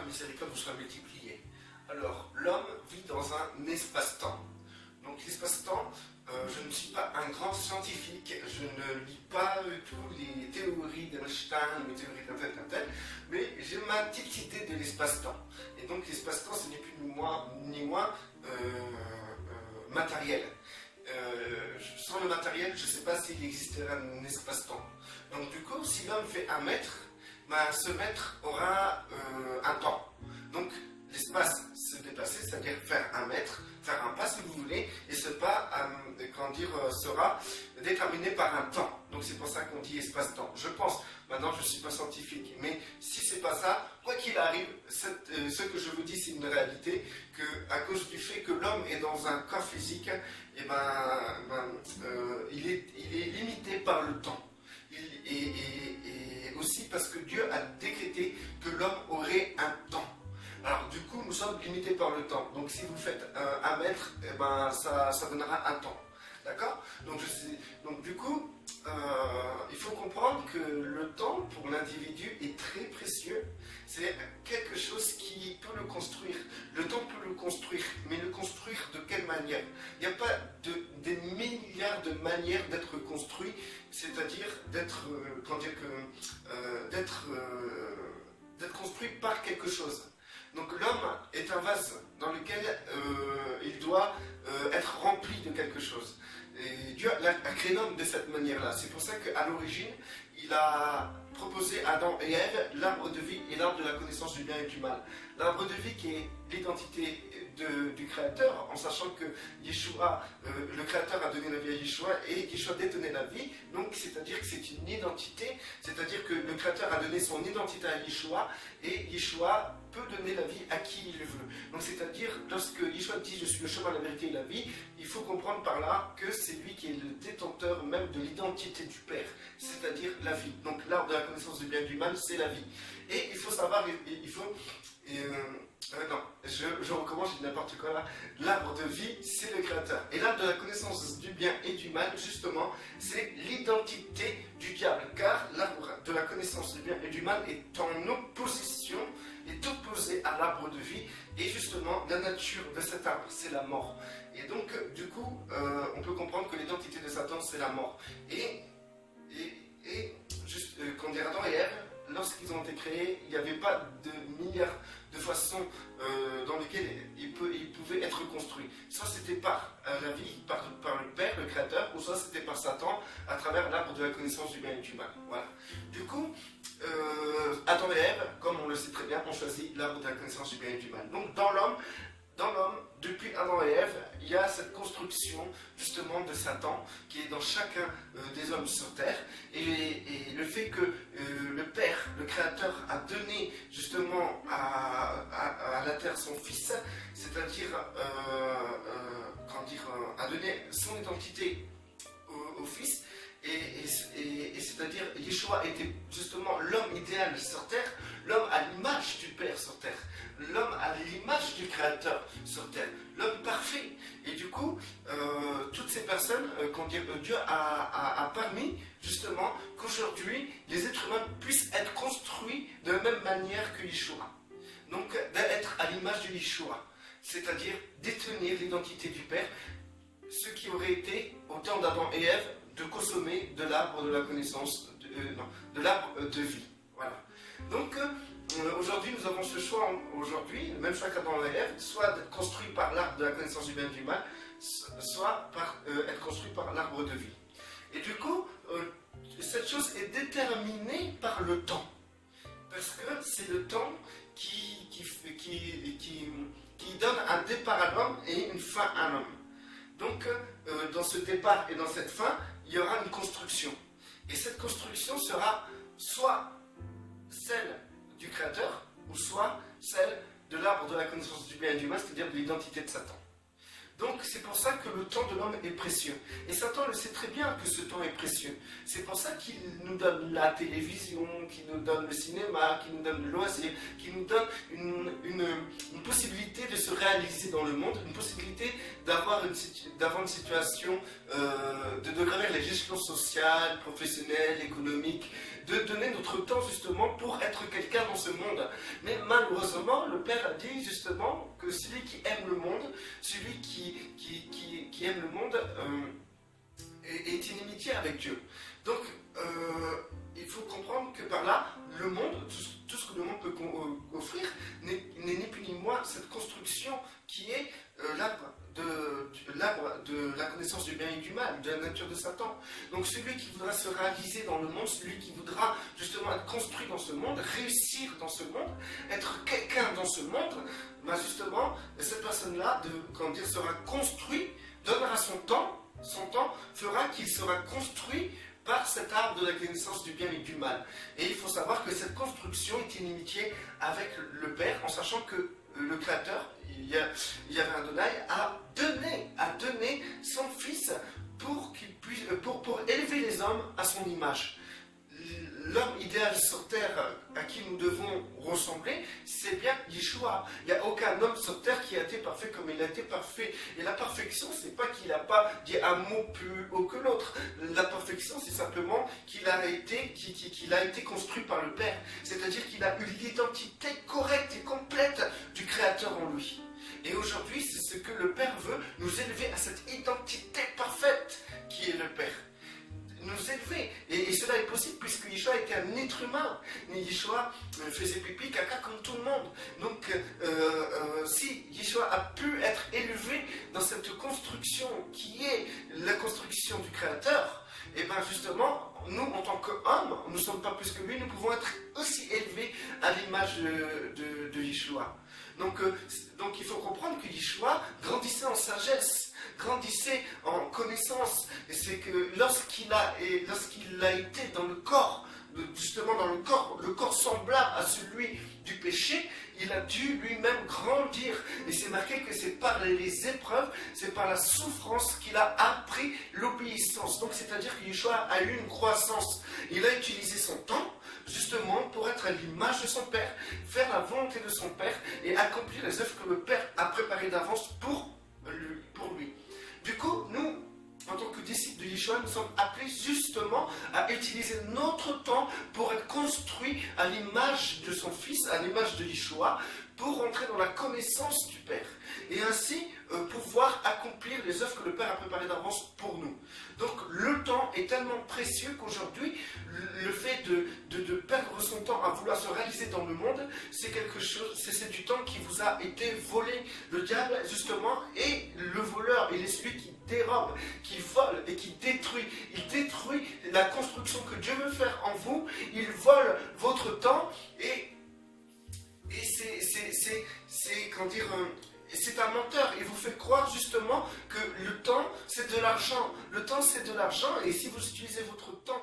sa miséricorde vous soit multipliée. Alors, l'homme vit dans un espace-temps. Donc, l'espace-temps, je ne suis pas un grand scientifique, je ne lis pas toutes les théories d'Einstein, les théories d'un tel, mais j'ai ma petite idée de l'espace-temps. Et donc, l'espace-temps, ce n'est plus ni moins matériel. Sans le matériel, je ne sais pas s'il existerait un espace-temps. Donc, du coup, si l'homme fait 1 mètre, ben, ce mètre aura un temps. Donc, l'espace se déplacer, c'est-à-dire faire 1 mètre, faire un pas si vous voulez, et ce pas sera déterminé par un temps. Donc c'est pour ça qu'on dit espace-temps. Je pense, maintenant je ne suis pas scientifique, mais si c'est pas ça, quoi qu'il arrive, ce que je vous dis c'est une réalité, que à cause du fait que l'homme est dans un corps physique, et il est limité par le temps. Et aussi parce que Dieu a décrété que l'homme aurait un temps. Alors du coup, nous sommes limités par le temps. Donc si vous faites 1 mètre, eh ben, ça donnera un temps. D'accord ? Donc du coup, il faut comprendre que le temps pour l'individu est très précieux. C'est quelque chose qui peut le construire. Le temps peut le construire, mais le construire de quelle manière ? Il n'y a pas des milliards de manières d'être construit, c'est-à-dire d'être construit par quelque chose. Donc l'homme est un vase dans lequel il doit être rempli de quelque chose. Et Dieu a créé l'homme de cette manière-là. C'est pour ça qu'à l'origine, il a proposé à Adam et Ève l'arbre de vie et l'arbre de la connaissance du bien et du mal. L'arbre de vie qui est l'identité du Créateur, en sachant que Yeshua, le Créateur a donné la vie à Yeshua et Yeshua détenait la vie, donc c'est-à-dire que c'est une identité, c'est-à-dire que le Créateur a donné son identité à Yeshua et Yeshua peut donner la vie à qui il veut. Donc c'est-à-dire, lorsque Yeshua dit je suis le chemin, la vérité et la vie, il faut comprendre par là que c'est lui qui est le détenteur même de l'identité du Père, c'est-à-dire la vie. Donc l'arbre de la connaissance du bien et du mal, c'est la vie. Et il faut savoir, je recommence, je dis n'importe quoi là. L'arbre de vie, c'est le Créateur. Et l'arbre de la connaissance du bien et du mal, justement, c'est l'identité du diable. Car l'arbre de la connaissance du bien et du mal est en opposition, est opposé à l'arbre de vie. Et justement, la nature de cet arbre, c'est la mort. Et donc, du coup, on peut comprendre que l'identité de Satan, c'est la mort. Quand on dit Adam et Ève, lorsqu'ils ont été créés, il n'y avait pas de milliards de façons dans lesquelles ils pouvaient être construits. Soit c'était par la vie, par le Père, le Créateur, ou soit c'était par Satan à travers l'arbre de la connaissance du bien et du mal. Voilà. Du coup, Adam et Ève, comme on le sait très bien, ont choisi l'arbre de la connaissance du bien et du mal. Donc dans l'homme, depuis Adam et Ève, il y a cette construction justement de Satan qui est dans chacun des hommes sur terre. Et le fait que le Père, le Créateur, a donné justement à la terre son Fils, c'est-à-dire a donné son identité au Fils. Et c'est-à-dire, Yeshua était justement l'homme idéal sur terre, l'homme à l'image du Père sur terre, l'homme à l'image du Créateur sur terre, l'homme parfait. Et du coup, toutes ces personnes, Dieu a permis justement qu'aujourd'hui, les êtres humains puissent être construits de la même manière que Yeshua. Donc, d'être à l'image de Yeshua, c'est-à-dire détenir l'identité du Père, ce qui aurait été, au temps d'Adam et Ève, de consommer de l'arbre de la connaissance, de l'arbre de vie. Voilà. Donc aujourd'hui nous avons ce choix, le même choix qu'Adam et Ève, soit d'être construit par l'arbre de la connaissance du bien et du mal, soit être construit par l'arbre de vie. Et du coup, cette chose est déterminée par le temps. Parce que c'est le temps qui donne un départ à l'homme et une fin à l'homme. Donc, dans ce départ et dans cette fin, il y aura une construction. Et cette construction sera soit celle du Créateur, ou soit celle de l'arbre de la connaissance du bien et du mal, c'est-à-dire de l'identité de Satan. Donc, c'est pour ça que le temps de l'homme est précieux. Et Satan le sait très bien que ce temps est précieux. C'est pour ça qu'il nous donne la télévision, qu'il nous donne le cinéma, qu'il nous donne le loisir, qu'il nous donne une possibilité de se réaliser dans le monde, une possibilité d'avoir une situation, de gravir les échelons sociaux, professionnels, économiques, de donner notre temps justement pour être quelqu'un dans ce monde. Mais malheureusement, le Père a dit justement que celui qui aime le monde, celui qui aime le monde est inimitié avec Dieu. Donc, il faut comprendre que par là, le monde, tout ce que le monde peut offrir, n'est ni plus ni moins cette construction qui est l'arbre de la connaissance du bien et du mal, de la nature de Satan. Donc celui qui voudra se réaliser dans le monde, celui qui voudra justement être construit dans ce monde, réussir dans ce monde, être quelqu'un dans ce monde, ben justement, cette personne-là, sera construit, donnera son temps fera qu'il sera construit par cet arbre de la connaissance du bien et du mal. Et il faut savoir que cette construction est inimitié avec le Père, en sachant que le Créateur, il y avait un Adonai, a donné son Fils pour élever les hommes à son image. L'homme idéal sur terre à qui nous devons ressembler, c'est bien Yeshua. Il n'y a aucun homme sur terre qui a été parfait comme il a été parfait. Et la perfection, c'est pas qu'il n'a pas dit un mot plus haut que l'autre. La perfection, c'est simplement qu'il a été construit par le Père. C'est-à-dire qu'il a eu l'identité correcte et complète du Créateur en lui. Et aujourd'hui, c'est ce que le Père veut, nous élever à cette identité parfaite qui est le Père. Nous élever. Et cela est possible puisque Yeshua était un être humain. Yeshua faisait pipi, caca comme tout le monde. Donc, si Yeshua a pu être élevé dans cette construction qui est la construction du Créateur, et bien justement, nous, en tant qu'hommes, nous ne sommes pas plus que lui, nous pouvons être aussi élevés à l'image de Yeshua. Donc, il faut comprendre que Yeshua grandissait en sagesse, grandissait en connaissance. Et c'est que lorsqu'il a été dans le corps, justement dans le corps semblable à celui du péché, il a dû lui-même grandir. Et c'est marqué que c'est par les épreuves, c'est par la souffrance qu'il a appris l'obéissance. Donc c'est-à-dire que Yeshua a eu une croissance. Il a utilisé son temps justement pour être à l'image de son Père, faire la volonté de son Père et accomplir les œuvres que le Père a préparées d'avance pour lui. Du coup, nous, en tant que disciples de Yeshua, nous sommes appelés justement à utiliser notre temps pour être construits à l'image de son Fils, à l'image de Yeshua, pour entrer dans la connaissance du Père. Et ainsi, pouvoir accomplir les œuvres que le Père a préparées d'avance pour nous. Donc, le temps est tellement précieux qu'aujourd'hui, le fait de perdre son temps à vouloir se réaliser dans le monde, c'est quelque chose, c'est du temps qui vous a été volé. Le diable, justement, est le voleur, il est celui qui dérobe, qui vole et qui détruit. Il détruit la construction que Dieu veut faire en vous, il vole votre temps et c'est un menteur. Il vous fait croire justement que le temps c'est de l'argent. Le temps c'est de l'argent et si vous utilisez votre temps